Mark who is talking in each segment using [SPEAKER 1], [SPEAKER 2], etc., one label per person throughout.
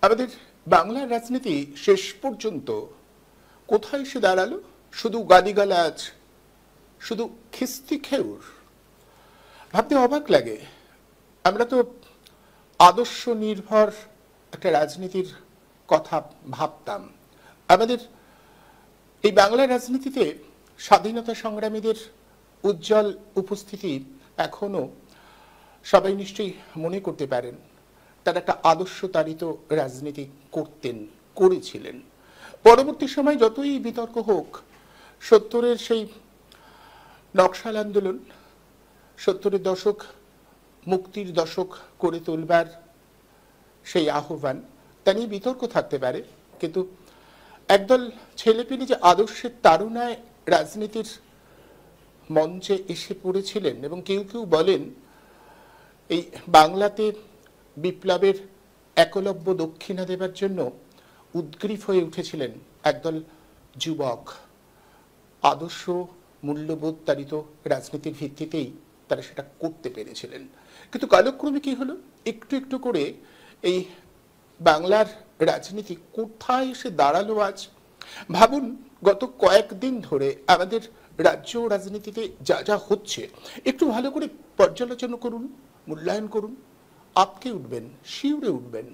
[SPEAKER 1] আমাদের বাংলার রাজনীতি শেষ পর্যন্ত কোথায় এসে দাঁড়ালো? শুধু গালিগালাজ, শুধু খিস্তি খেউর। ভাবতে অবাক লাগে। আমরা তো আদর্শ নির্ভর একটা রাজনীতির কথা ভাবতাম। আমাদের এই বাংলার রাজনীতিতে স্বাধীনতা সংগ্রামীদের উজ্জ্বল উপস্থিতি এখনো সবাই নিশ্চয়ই মনে করতে পারেন। তারা একটা আদর্শ তাড়িত রাজনীতি করেছিলেন। পরবর্তী সময় যতই বিতর্ক হোক, 70-এর সেই নকশাল আন্দোলন, 70-এর দশক মুক্তির দশক করে তুলবার সেই আহ্বান, তা নিয়ে বিতর্ক থাকতে পারে, কিন্তু একদল ছেলেপিলে যে আদর্শের তাড়নায় রাজনীতির মঞ্চে এসে পড়েছিলেন, এবং কেউ কেউ বলেন এই বাংলাতে বিপ্লবের একলব্য দক্ষিণা দেবার জন্য উদ্গ্রীব হয়ে উঠেছিলেন একদল যুবক। আদর্শ মূল্যবোধ তাড়িত রাজনীতির ভিত্তিতেই তারা সেটা করতে পেরেছিলেন। কিন্তু কালক্রমে কি হলো, একটু একটু করে এই বাংলার রাজনীতি কোথায় এসে দাঁড়ালো আজ? ভাবুন, গত কয়েকদিন ধরে আমাদের রাজ্য রাজনীতিতে যা যা হচ্ছে একটু ভালো করে পর্যালোচনা করুন, মূল্যায়ন করুন। আপকে উঠবেন, শিউরে উঠবেন।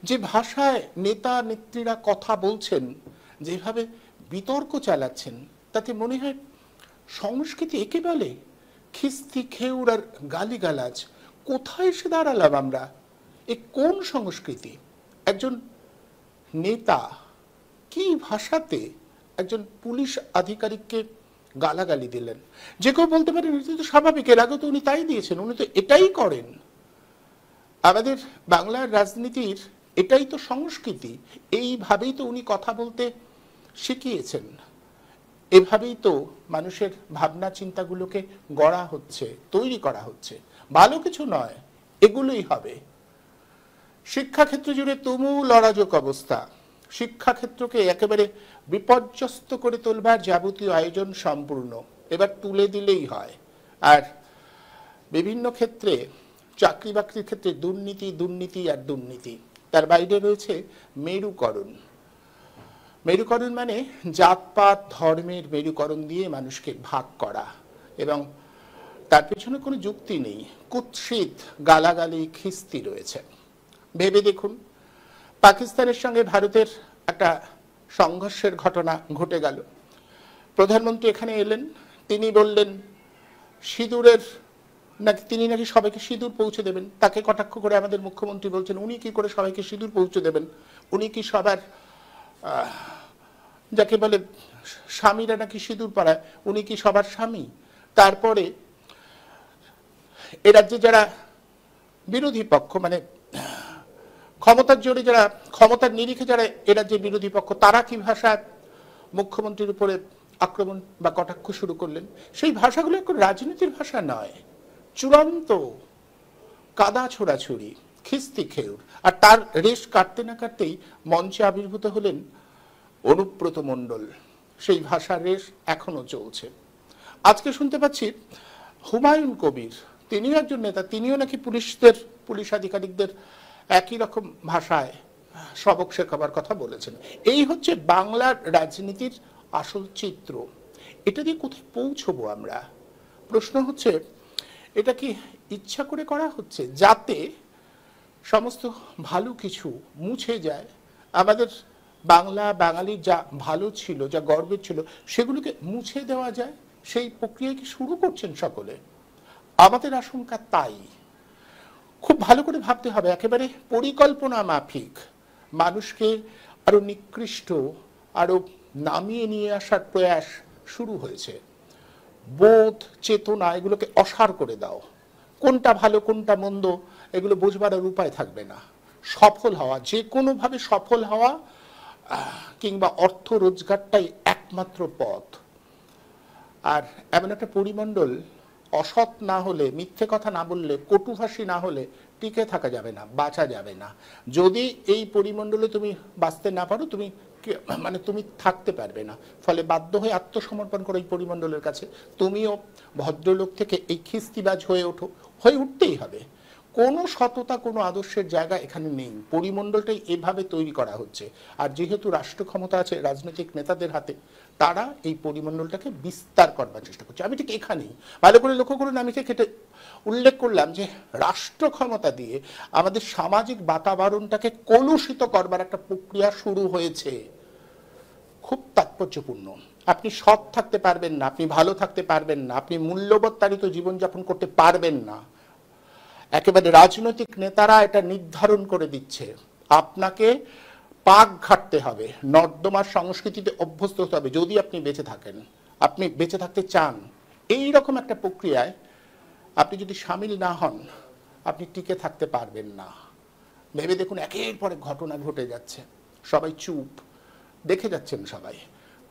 [SPEAKER 1] যে ভাষায় নেতা নেত্রীরা কথা বলছেন, যেভাবে বিতর্ক চালাচ্ছেন, তাতে মনে হয় সংস্কৃতি একে বলে? খিস্তি খেউর আর গালিগালাজ। কোথায় এসে দাঁড়ালাম আমরা? এ কোন সংস্কৃতি? একজন নেতা কি ভাষাতে একজন পুলিশ আধিকারিককে গালাগালি দিলেন? যে কেউ বলতে পারেন এটা তো স্বাভাবিক, এর আগে তো উনি তাই দিয়েছেন, উনি তো এটাই করেন। আমাদের বাংলার রাজনীতির এটাই তো সংস্কৃতি, এইভাবেই তো উনি কথা বলতে শিখিয়েছেন, এভাবেই তো মানুষের ভাবনা চিন্তাগুলোকে গড়া হচ্ছে, তৈরি করা হচ্ছে। ভালো কিছু নয়, এগুলোই হবে। শিক্ষাক্ষেত্র জুড়ে তুমুল অরাজক অবস্থা। শিক্ষাক্ষেত্রকে একেবারে বিপর্যস্ত করে তোলবার যাবতীয় আয়োজন সম্পূর্ণ, এবার তুলে দিলেই হয়। আর বিভিন্ন ক্ষেত্রে, চাকরি বাকরির ক্ষেত্রে দুর্নীতি, দুর্নীতি আর দুর্নীতি। তার বাইরে রয়েছে মেরুকরণ। মেরুকরণ মানে জাতপাত ধর্মের মেরুকরণ দিয়ে মানুষকে ভাগ করা, এবং তার পেছনে কোনো যুক্তি নেই। কুৎসিত গালাগালি, খিস্তি রয়েছে। ভেবে দেখুন, পাকিস্তানের সঙ্গে ভারতের একটা সংঘর্ষের ঘটনা ঘটে গেল। প্রধানমন্ত্রী এখানে এলেন, তিনি বললেন সিঁদুরের তিনি নাকি সবাইকে সিঁদুর পৌঁছে দেবেন। তাকে কটাক্ষ করে আমাদের মুখ্যমন্ত্রী বলছেন উনি কি করে সবাইকে সিঁদুর পৌঁছে দেবেন? উনি কি সবার, যাকে বলে স্বামীরা নাকি সিঁদুর পরায়, উনি কি সবার স্বামী? তারপরে এ রাজ্যে যারা বিরোধী পক্ষ, মানে ক্ষমতার জোরে যারা, ক্ষমতার নিরিখে যারা এ রাজ্যের বিরোধী পক্ষ, তারা কি ভাষায় মুখ্যমন্ত্রীর উপরে আক্রমণ বা কটাক্ষ শুরু করলেন? সেই ভাষাগুলো এখন রাজনীতির ভাষা নয়, চূড়ান্ত কাদা ছোড়াছুড়ি, খিস্তি খেউর। আর তার রেশ কাটতে না কাটতেই মঞ্চে আবির্ভূত হলেন অনুব্রত মণ্ডল। সেই ভাষার রেশ এখনো চলছে। আজকে শুনতে পাচ্ছি হুমায়ুন কবির, তিনিও একজন নেতা, তিনিও নাকি পুলিশ আধিকারিকদের একই রকম ভাষায় সবক শেখাবার কথা বলেছেন। এই হচ্ছে বাংলার রাজনীতির আসল চিত্র। এটা দিয়ে কোথায় পৌঁছবো আমরা? প্রশ্ন হচ্ছে, এটা কি ইচ্ছা করে করা হচ্ছে যাতে সমস্ত ভালো কিছু মুছে যায়? আমাদের বাংলা, বাঙালির যা ভালো ছিল, যা গর্বের ছিল, সেগুলোকে মুছে দেওয়া যায়? সেই প্রক্রিয়া কি শুরু করছেন সকলে? আমাদের আশঙ্কা তাই। খুব ভালো করে ভাবতে হবে, একেবারে পরিকল্পনা মাফিক মানুষকে আরো নিকৃষ্ট, আরো নামিয়ে নিয়ে আসার প্রয়াস শুরু হয়েছে। বোধ, চেতনা, এগুলোকে অসাড় করে দাও। কোনটা ভালো কোনটা মন্দ এগুলো বোঝবার আর উপায় থাকবে না। সফল হওয়া, যে কোনোভাবে সফল হওয়া কিংবা অর্থ রোজগারটাই একমাত্র পথ। আর এমন একটা পরিমণ্ডল, অসৎ না হলে, মিথ্যে কথা না বললে, কটুভাষী না হলে টিকে থাকা যাবে না, বাঁচা যাবে না। যদি এই পরিমণ্ডলে তুমি বাঁচতে না পারো, তুমি থাকতে পারবে না। ফলে বাধ্য হয়ে আত্মসমর্পণ করো এই পরিমণ্ডলের কাছে। তুমিও ভদ্রলোক থেকে এই খিস্তিবাজ হয়ে ওঠো, হয়ে উঠতেই হবে। কোনো সততা, কোনো আদর্শের জায়গা এখানে নেই। পরিমণ্ডলটাই এভাবে তৈরি করা হচ্ছে। আর যেহেতু রাষ্ট্র ক্ষমতা আছে রাজনৈতিক নেতাদের হাতে, তারা এই পরিমণ্ডলটাকে বিস্তার করবার চেষ্টা করছে। আমি ঠিক এখানেই ভালো করে লক্ষ্য করুন, আমি ঠিক এটা উল্লেখ করলাম যে রাষ্ট্র ক্ষমতা দিয়ে আমাদের সামাজিক বাতাবরণটাকে কলুষিত করবার একটা প্রক্রিয়া শুরু হয়েছে। খুব তাৎপর্যপূর্ণ। আপনি সৎ থাকতে পারবেন না, আপনি ভালো থাকতে পারবেন না, আপনি মূল্যবোধ তাড়িত জীবনযাপন করতে পারবেন না। একেবারে রাজনৈতিক নেতারা এটা নির্ধারণ করে দিচ্ছে। আপনাকে পাক ঘাটতে হবে, নর্দমার সংস্কৃতিতে অভ্যস্ত হতে হবে যদি আপনি বেঁচে থাকেন, আপনি বেঁচে থাকতে চান। এই রকম একটা প্রক্রিয়ায় আপনি যদি সামিল না হন, আপনি টিকে থাকতে পারবেন না। ভেবে দেখুন, একের পর এক ঘটনা ঘটে যাচ্ছে, সবাই চুপ, দেখে যাচ্ছেন সবাই,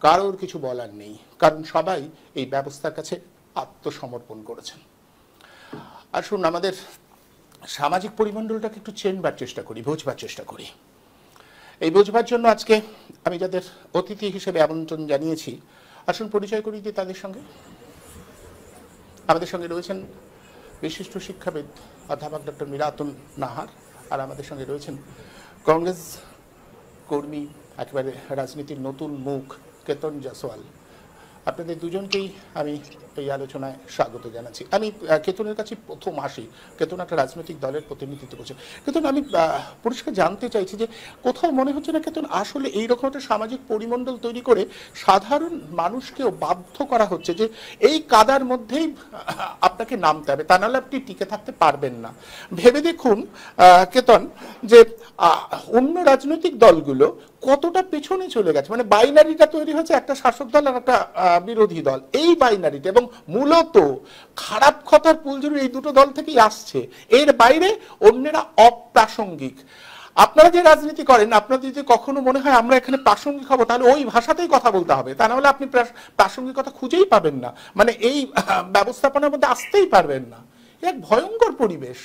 [SPEAKER 1] কারোর কিছু বলার নেই, কারণ সবাই এই ব্যবস্থার কাছে আত্মসমর্পণ করেছেন। আসুন আমাদের সামাজিক পরিমণ্ডলটাকে একটু চেনবার চেষ্টা করি, বোঝবার চেষ্টা করি। এই বোঝবার জন্য আজকে আমি যাদের অতিথি হিসেবে আমন্ত্রণ জানিয়েছি, আসুন পরিচয় করিয়ে দিই তাদের সঙ্গে। আমাদের সঙ্গে রয়েছেন বিশিষ্ট শিক্ষাবিদ অধ্যাপক ডক্টর মিরাতুন নাহার, আর আমাদের সঙ্গে রয়েছেন কংগ্রেস কর্মী, একেবারে রাজনীতির নতুন মুখ কেতন জয়সওয়াল। আপনাদের দুজনকেই আমি এই আলোচনায় স্বাগত জানাচ্ছি। আমি কেতনের কাছে প্রথম আসি। কেতন একটা রাজনৈতিক দলের প্রতিনিধিত্ব করছে। কেতন, আমি পরিষ্কার জানতে চাইছি যে কোথাও মনে হচ্ছে না কেতন আসলে এইরকম একটা সামাজিক পরিমণ্ডল তৈরি করে সাধারণ মানুষকেও বাধ্য করা হচ্ছে যে এই কাদার মধ্যেই আপনাকে নামতে হবে, তা নাহলে আপনি টিকে থাকতে পারবেন না। ভেবে দেখুন কেতন, যে অন্য রাজনৈতিক দলগুলো কতটা পেছনে চলে গেছে। মানে বাইনারিটা তৈরি হয়েছে, একটা শাসক দল আর একটা বিরোধী দল, এই বাইনারিটা, এবং মূলত খারাপ কথার পুলজুরি এই দুটো দল থেকেই আসছে। এর বাইরে অন্যেরা অপ্রাসঙ্গিক। আপনারা যে রাজনীতি করেন, আপনাদের যদি কখনো মনে হয় আমরা এখানে প্রাসঙ্গিক হবো, তাহলে ওই ভাষাতেই কথা বলতে হবে, তা নাহলে আপনি প্রাসঙ্গিকতা খুঁজেই পাবেন না, মানে এই ব্যবস্থাপনার মধ্যে আসতেই পারবেন না। এক ভয়ঙ্কর পরিবেশ।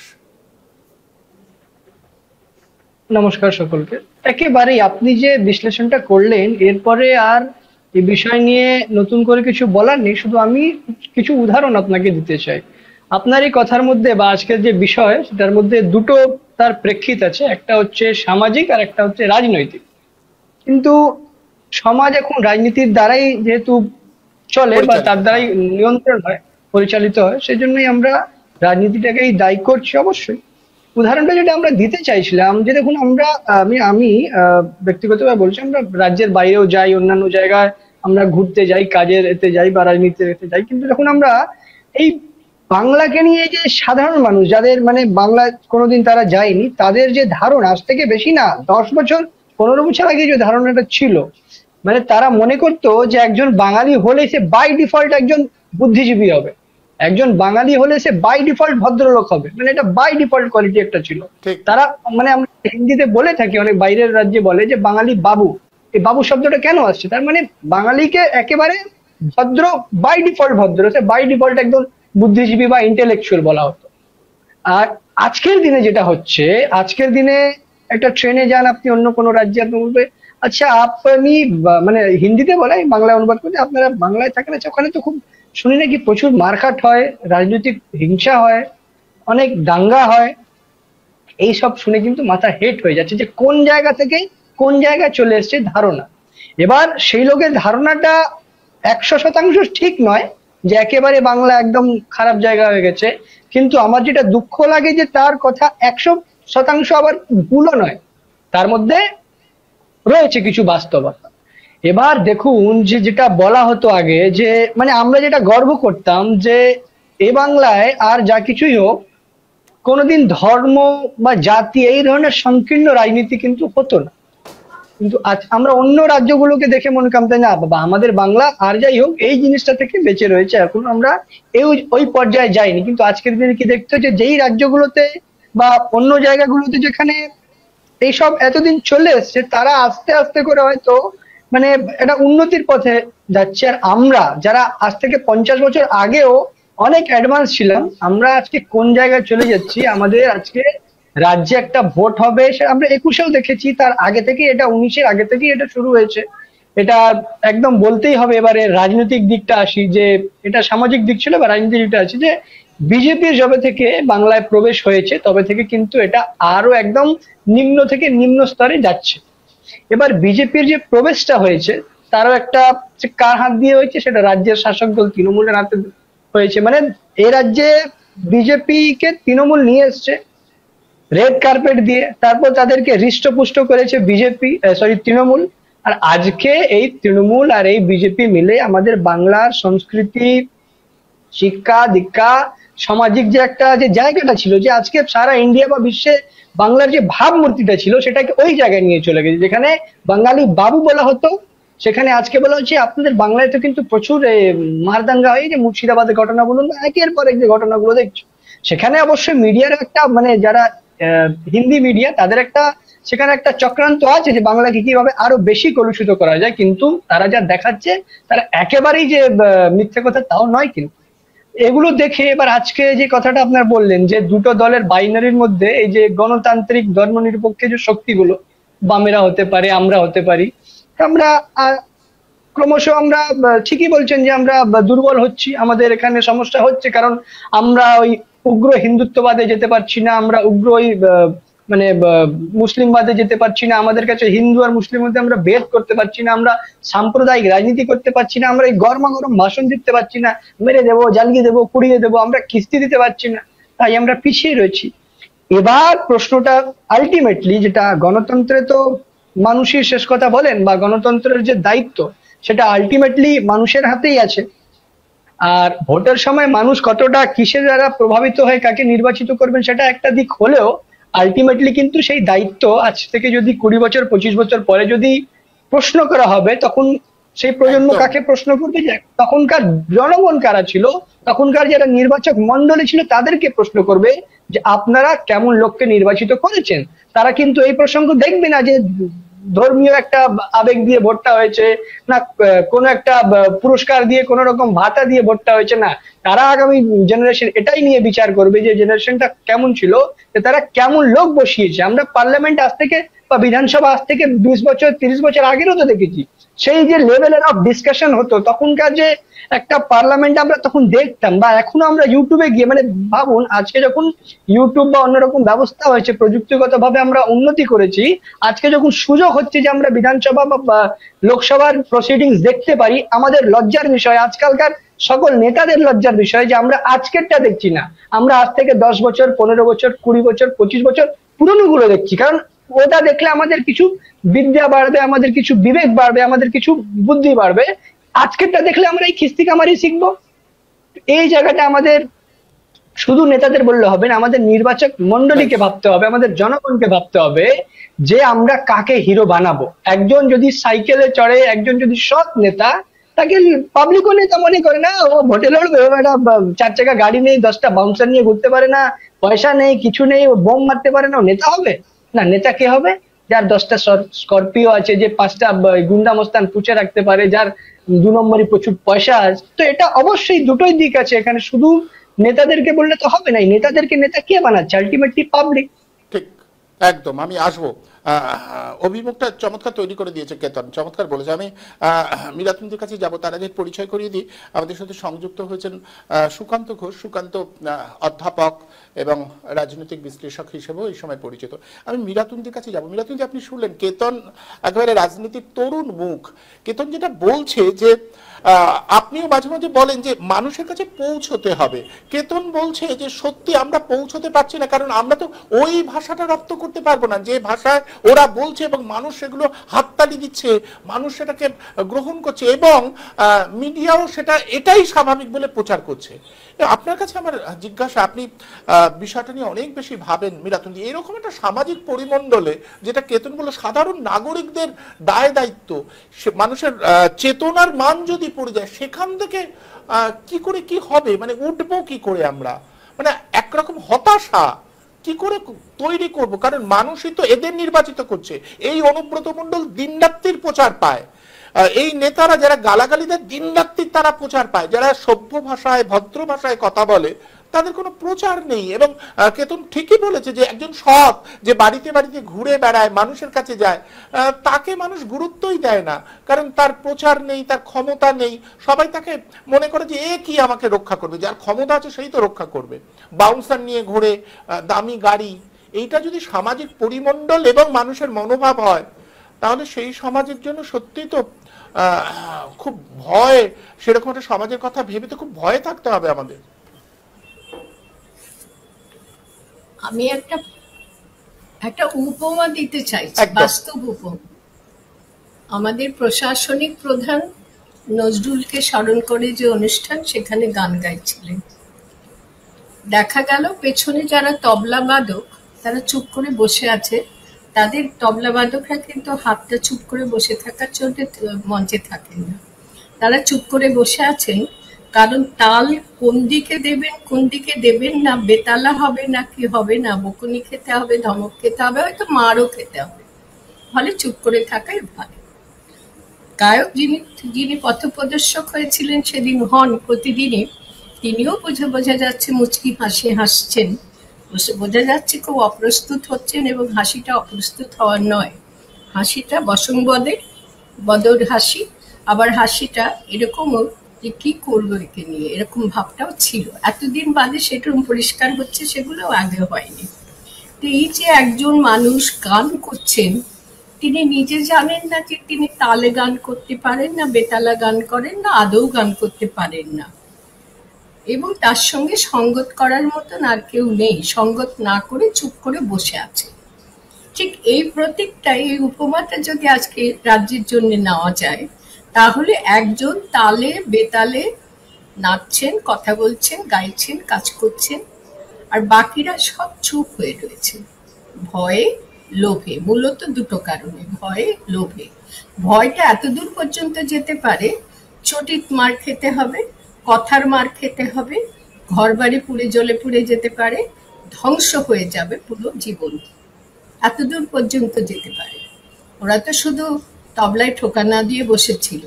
[SPEAKER 2] নমস্কার সকলকে। একেবারেই আপনি যে বিশ্লেষণটা করলেন, এরপরে আর এই বিষয় নিয়ে নতুন করে কিছু বলার নেই। শুধু আমি কিছু উদাহরণ আপনাকে দিতে চাই। আপনার এই কথার মধ্যে বা আজকের যে বিষয়, সেটার মধ্যে দুটো তার প্রেক্ষিত আছে, একটা হচ্ছে সামাজিক আর একটা হচ্ছে রাজনৈতিক। কিন্তু সমাজ এখন রাজনীতির দ্বারাই যেহেতু চলে বা তার দ্বারাই নিয়ন্ত্রণ হয়, পরিচালিত হয়, সেজন্যই আমরা রাজনীতিটাকেই দায়ী করছি। অবশ্যই উদাহরণটা যেটা আমরা দিতে চাইছিলাম, যে দেখুন আমরা আমি ব্যক্তিগতভাবে বলছি, আমরা রাজ্যের বাইরেও যাই, অন্যান্য জায়গায় আমরা ঘুরতে যাই, কাজের এতে যাই বা রাজনীতির এতে যাই, কিন্তু যখন আমরা এই বাংলাকে নিয়ে যে সাধারণ মানুষ যাদের মানে বাংলা কোনোদিন তারা যায়নি, তাদের যে ধারণা আজ থেকে বেশি না 10 বছর 15 বছর আগে যে ধারণাটা ছিল, মানে তারা মনে করতো যে একজন বাঙালি হলে সে বাই ডিফল্ট একজন বুদ্ধিজীবী হবে, একজন বাঙালি হলে সে বাই ডিফল্ট ভদ্রলোক হবে, মানে এটা বাই ডিফল্ট কোয়ালিটি একটা ছিল। তারা মানে আমরা হিন্দিতে বলে থাকি, অনেক বাইরের রাজ্যে বলে যে বাঙালি বাবু। এই বাবু শব্দটা কেন আসছে? তার মানে বাঙালিকে একেবারে ভদ্র, বাই ডিফল্ট ভদ্র, সে বাই ডিফল্ট একদম বুদ্ধিজীবী বা ইন্টেলেকচুয়াল বলা হতো। আর আজকের দিনে যেটা হচ্ছে, আজকের দিনে একটা ট্রেনে যান আপনি অন্য কোনো রাজ্যে, আপনি বলবে আচ্ছা আপনি মানে হিন্দিতে বলে বাংলায় অনুবাদ করতে, আপনারা বাংলায় থাকেন, আচ্ছা ওখানে তো খুব শুনি নাকি প্রচুর মারকাট হয়, রাজনৈতিক হিংসা হয়, অনেক দাঙ্গা হয়। এইসব শুনে কিন্তু মাথা হেট হয়ে যাচ্ছে যে কোন জায়গা থেকে কোন জায়গায় চলে এসছে ধারণা। এবার সেই লোকের ধারণাটা 100% ঠিক নয় যে একেবারে বাংলা একদম খারাপ জায়গা হয়ে গেছে, কিন্তু আমার যেটা দুঃখ লাগে যে তার কথা 100% আবার ভুলও নয়, তার মধ্যে রয়েছে কিছু বাস্তবতা। এবার দেখুন যে যেটা বলা হতো আগে, যে মানে আমরা যেটা গর্ব করতাম যে এ বাংলায় আর যা কিছুই হোক, কোনোদিন ধর্ম বা জাতি এই ধরনের সংকীর্ণ রাজনীতি কিন্তু হতো না। কিন্তু আজ আমরা অন্য রাজ্যগুলোকে দেখে মনে করতাম না বাবা আমাদের বাংলা আর যাই হোক এই জিনিসটা থেকে বেঁচে রয়েছে, এখন আমরা ওই পর্যায়ে যাইনি। কিন্তু আজকের দিনে কি দেখতে হচ্ছে, যেই রাজ্যগুলোতে বা অন্য জায়গাগুলোতে যেখানে এইসব এতদিন চলে এসছে, তারা আস্তে আস্তে করে হয়তো মানে এটা উন্নতির পথে যাচ্ছে। আর আমরা যারা আজ থেকে 50 বছর আগেও অনেক অ্যাডভান্স ছিলাম, আমরা আজকে কোন জায়গায় চলে যাচ্ছি। আমাদের আজকে রাজ্যে একটা ভোট হবে, সেটা আমরা 21-এও দেখেছি, তার আগে থেকে এটা 19-এর আগে থেকেই এটা শুরু হয়েছে। এটা একদম বলতেই হবে। এবারে রাজনৈতিক দিকটা আসি, যে এটা সামাজিক দিক ছিল বা রাজনৈতিক দিকটা আছে, যে বিজেপির যবে থেকে বাংলায় প্রবেশ হয়েছে তবে থেকে কিন্তু এটা আরো একদম নিম্ন থেকে নিম্ন স্তরে যাচ্ছে। এবার বিজেপির যে প্রবেশটা হয়েছে তারও একটা কার হাত দিয়ে হয়েছে, সেটা রাজ্যের শাসক দল তৃণমূলের হাতে হয়েছে। মানে এই রাজ্যে বিজেপি কে তৃণমূল নিয়ে এসছে রেড কার্পেট দিয়ে, তারপর তাদেরকে হৃষ্টপুষ্ট করেছে বিজেপি, সরি তৃণমূল। আর আজকে এই তৃণমূল আর এই বিজেপি মিলে আমাদের বাংলার সংস্কৃতি, শিক্ষা দীক্ষা, সামাজিক যে একটা যে জায়গাটা ছিল, যে আজকে সারা ইন্ডিয়া বা বিশ্বে বাংলার যে ভাবমূর্তিটা ছিল সেটাকে ওই জায়গায় নিয়ে চলে গেছে। যেখানে বাঙালি বাবু বলা হতো সেখানে আজকে বলা হচ্ছে আপনাদের বাংলায় তো কিন্তু প্রচুর মারদাঙ্গা হয়, যে মুর্শিদাবাদের ঘটনা বলুন, একের পর এক যে ঘটনাগুলো দেখছো সেখানে অবশ্যই মিডিয়ার একটা মানে যারা হিন্দি মিডিয়া তাদের একটা সেখানে একটা চক্রান্ত আছে যে বাংলাকে কিভাবে আরো বেশি কলুষিত করা যায়, কিন্তু তারা যা দেখাচ্ছে তারা একেবারেই যে মিথ্যে কথা তাও নয়। কিন্তু এগুলো দেখে এবার আজকে যে কথাটা আপনার বললেন যে দুটো দলের বাইনারির মধ্যে এই যে গণতান্ত্রিক ধর্মনিরপেক্ষ যে শক্তিগুলো, বামেরা হতে পারে আমরা হতে পারি, আমরা ক্রমশ আমরা ঠিকই বলছেন যে আমরা দুর্বল হচ্ছি, আমাদের এখানে সমস্যা হচ্ছে, কারণ আমরা ওই উগ্র হিন্দুত্ববাদে যেতে পারছি না, আমরা উগ্র ওই মানে মুসলিমবাদে যেতে পারছি না, আমাদের কাছে হিন্দু আর মুসলিমের মধ্যে আমরা ভেদ করতে পারছি না, আমরা সাম্প্রদায়িক রাজনীতি করতে পারছি না, আমরা এই গরমা গরম ভাষণ দিতে পারছি না, মেরে দেবো জ্বালিয়ে দেবো পুড়িয়ে দেবো, আমরা কিস্তি দিতে পারছি না, তাই আমরা পিছিয়ে রয়েছি। এবার প্রশ্নটা আলটিমেটলি যেটা গণতন্ত্রে তো মানুষই শেষ কথা বলেন, বা গণতন্ত্রের যে দায়িত্ব সেটা আলটিমেটলি মানুষের হাতেই আছে। আর ভোটের সময় মানুষ কতটা কিসের দ্বারা প্রভাবিত হয়ে কাকে নির্বাচিত করবেন সেটা একটা দিক হলেও আলটিমেটলি কিন্তু সেই দায়িত্ব আজ থেকে যদি 20 বছর 25 বছর পরে যদি প্রশ্ন করা হবে, তখন সেই প্রজন্ম
[SPEAKER 1] একদম
[SPEAKER 2] কাকে প্রশ্ন করবে, যে তখনকার জনগণ কারা ছিল, তখনকার যারা নির্বাচক মন্ডলী ছিল তাদেরকে প্রশ্ন করবে যে আপনারা কেমন লোককে নির্বাচিত করেছেন। তারা কিন্তু এই প্রসঙ্গ দেখবে না যে ধর্মীয় একটা আবেগ দিয়ে ভোটটা হয়েছে, না কোনো একটা পুরস্কার দিয়ে কোন রকম ভাতা দিয়ে ভোটটা হয়েছে, না তারা আগামী জেনারেশন এটাই নিয়ে বিচার করবে যে জেনারেশনটা কেমন ছিল, যে তারা কেমন লোক বসিয়েছে। আমরা পার্লামেন্ট আজ থেকে বা বিধানসভা আজ থেকে 20 বছর 30 বছর আগেরও তো দেখেছি, সেই যে লেভেলের অফ ডিসকাশন হতো তখনকার যে একটা পার্লামেন্ট আমরা তখন দেখতাম, বা এখনো আমরা ইউটিউবে গিয়ে মানে ভাবুন আজকে যখন ইউটিউব বা অন্যরকম ব্যবস্থা হয়েছে, প্রযুক্তিগত ভাবে আমরা উন্নতি করেছি, আজকে যখন সুযোগ হচ্ছে যে আমরা বিধানসভা বা লোকসভার প্রসিডিংস দেখতে পারি, আমাদের লজ্জার বিষয়, আজকালকার সকল নেতাদের লজ্জার বিষয় যে আমরা আজকেরটা দেখছি না, আমরা আজ থেকে 10 বছর 15 বছর 20 বছর 25 বছর পুরনো গুলো দেখছি। কারণ ওটা দেখলে আমাদের কিছু বিদ্যা বাড়বে, আমাদের কিছু বিবেক বাড়বে, আমাদের কিছু বুদ্ধি বাড়বে। আজকেরটা দেখলে আমরা এই খিস্তি কামারি শিখবো। এই জায়গাটা আমাদের শুধু নেতাদের বললে হবে না, আমাদের নির্বাচক মন্ডলীকে ভাবতে হবে, আমাদের জনগণকে ভাবতে হবে যে আমরা কাকে হিরো বানাবো। একজন যদি সাইকেলে চড়ে, একজন যদি সৎ নেতা, তাকে পাবলিকও নেতা মনে করে না, ও ভোটে লড়বে, ও একটা 4 চাকা গাড়ি নেই, 10টা বাউন্সার নিয়ে ঘুরতে পারে না, পয়সা নেই কিছু নেই, ও বোম মারতে পারে না, ও নেতা হবে না। নেতা কে হবে? যার 10টা স্করপিও আছে, যে 5টা গুন্ডা মস্তান পুষে রাখতে পারে, যার 2 নম্বরই প্রচুর পয়সা আছে। তো এটা অবশ্যই দুটোই দিক আছে এখানে, শুধু নেতাদেরকে বললে তো হবে না, নেতাদেরকে নেতা কে বানাচ্ছে? Ultimately public.
[SPEAKER 1] ঠিক, একদম। আমি আসবো, অভিমুখটা চমৎকার তৈরি করে দিয়েছে কেতন, চমৎকার বলেছে। আমি মীরাতুন্দির কাছে যাব, তার আগে পরিচয় করিয়ে দিই। আমাদের সাথে সংযুক্ত হয়েছেন সুকান্ত ঘোষ। সুকান্ত অধ্যাপক এবং রাজনৈতিক বিশ্লেষক হিসেবেও এই সময় পরিচিত। আমি মীরাতুন্দির কাছে যাব। মীরাতুন্দি, আপনি শুনলেন কেতন একেবারে রাজনীতির তরুণ মুখ। কেতন যেটা বলছে যে আপনিও মাঝে মাঝে বলেন যে মানুষের কাছে পৌঁছতে হবে। কেতন বলছে যে সত্যি আমরা পৌঁছতে পারছি না, কারণ আমরা তো ওই ভাষাটা রপ্ত করতে পারবো না যে ভাষায় ওরা বলছে, এবং মানুষ সেগুলো হাততালি দিচ্ছে, মানুষ সেটাকে গ্রহণ করছে, এবং মিডিয়াও সেটা এটাই স্বাভাবিক বলে প্রচার করছে। আপনার কাছে আমার জিজ্ঞাসা, আপনি বিষয়টা নিয়ে অনেক বেশি ভাবেন মীরাতুন্দি, এরকম একটা সামাজিক পরিমণ্ডলে যেটা কেতন বলল সাধারণ নাগরিকদের দায় দায়িত্ব, মানুষের চেতনার মান যদি পড়ে যায়, সেখান থেকে কি করে কি হবে, মানে উঠবো কি করে আমরা, মানে একরকম হতাশা কি করে তৈরি করব, কারণ মানুষই তো এদের নির্বাচিত করছে। এই অনুব্রত মণ্ডল দিনরাত্রির প্রচার পায়, এই নেতারা যারা গালাগালিদের দিনরাত্রির তারা প্রচার পায়, যারা সভ্য ভাষায় ভদ্র ভাষায় কথা বলে তাদের কোনো প্রচার নেই। এবং কেতন ঠিকই বলেছে যে একজন সৎ যে বাড়িতে বাড়িতে ঘুরে বেড়ায়, মানুষের কাছে যায়, তাকে মানুষ গুরুত্বই দেয় না, কারণ তার প্রচার নেই, তার ক্ষমতা নেই। সবাই তাকে মনে করে যে এ কি আমাকে রক্ষা করবে, যার ক্ষমতা আছে সেই তো রক্ষা করবে। বাউন্সার নিয়ে ঘুরে, দামি গাড়ি, এইটা যদি সামাজিক পরিমণ্ডল এবং মানুষের মনোভাব হয়, তাহলে সেই সমাজের জন্য সত্যিই তো খুব ভয়, সেরকম একটা সমাজের কথা ভেবে তো খুব ভয়ে থাকতে হবে আমাদের।
[SPEAKER 3] আমি একটা উপমা দিতে চাইছি, বাস্তব উপমা। আমাদের প্রশাসনিক প্রধান নজরুলকে স্মরণ করে যে অনুষ্ঠান, সেখানে গান গাইছিলেন। দেখা গেল পেছনে যারা তবলা বাদক তারা চুপ করে বসে আছে। তাদের তবলা বাদকরা কিন্তু হাতটা চুপ করে বসে থাকার জন্য মঞ্চে থাকেন না, তারা চুপ করে বসে আছেন কারণ তাল কোন দিকে দেবেন কোন দিকে দেবেন না, বেতালা হবে না কি হবে না, বকুনি খেতে হবে, ধমক খেতে হবে, হয়তো মারও খেতে হবে, ফলে চুপ করে থাকাই ভালো। গায়ক যিনি পথপ্রদর্শক হয়েছিলেন সেদিন হন প্রতিদিনই, তিনিও বোঝা যাচ্ছে মুচকি হাসি হাসছেন, বোঝা যাচ্ছে খুব অপ্রস্তুত হচ্ছেন, এবং হাসিটা অপ্রস্তুত হওয়ার নয়, হাসিটা বদর হাসি। আবার হাসিটা এরকমও যে কি করবো একে নিয়ে, এরকম ভাবটাও ছিল। এতদিন বাদে সেরকম পরিষ্কার হচ্ছে, সেগুলো আগে হয়নি। তো এই যে একজন মানুষ গান করছেন, তিনি নিজে জানেন না যে তিনি তালে গান করতে পারেন না, বেতালা গান করেন না, আদৌ গান করতে পারেন না, এবং তার সঙ্গে সঙ্গত করার মতন আর কেউ নেই, সঙ্গত না করে চুপ করে বসে আছে। ঠিক এই প্রতীকটা, এই উপমাটা যদি আজকে রাজ্যের জন্য নেওয়া যায়, তাহলে একজন তালে বেতালে নাচছেন, কথা বলছেন, গাইছেন, কাজ করছেন, আর বাকিরা সব চুপ হয়ে রয়েছে ভয়ে লোভে। মূলত দুটো কারণে, ভয়ে লোভে। ভয়টা এতদূর পর্যন্ত যেতে পারে চটিত মার খেতে হবে, কথার মার খেতে হবে, ঘর বাড়ি পুড়ে জ্বলে পুড়ে যেতে পারে, ধ্বংস হয়ে যাবে পুরো জীবন, এতদূর পর্যন্ত যেতে পারে। ওরা তো শুধু তবলায় ঠোকা না দিয়ে বসেছিল।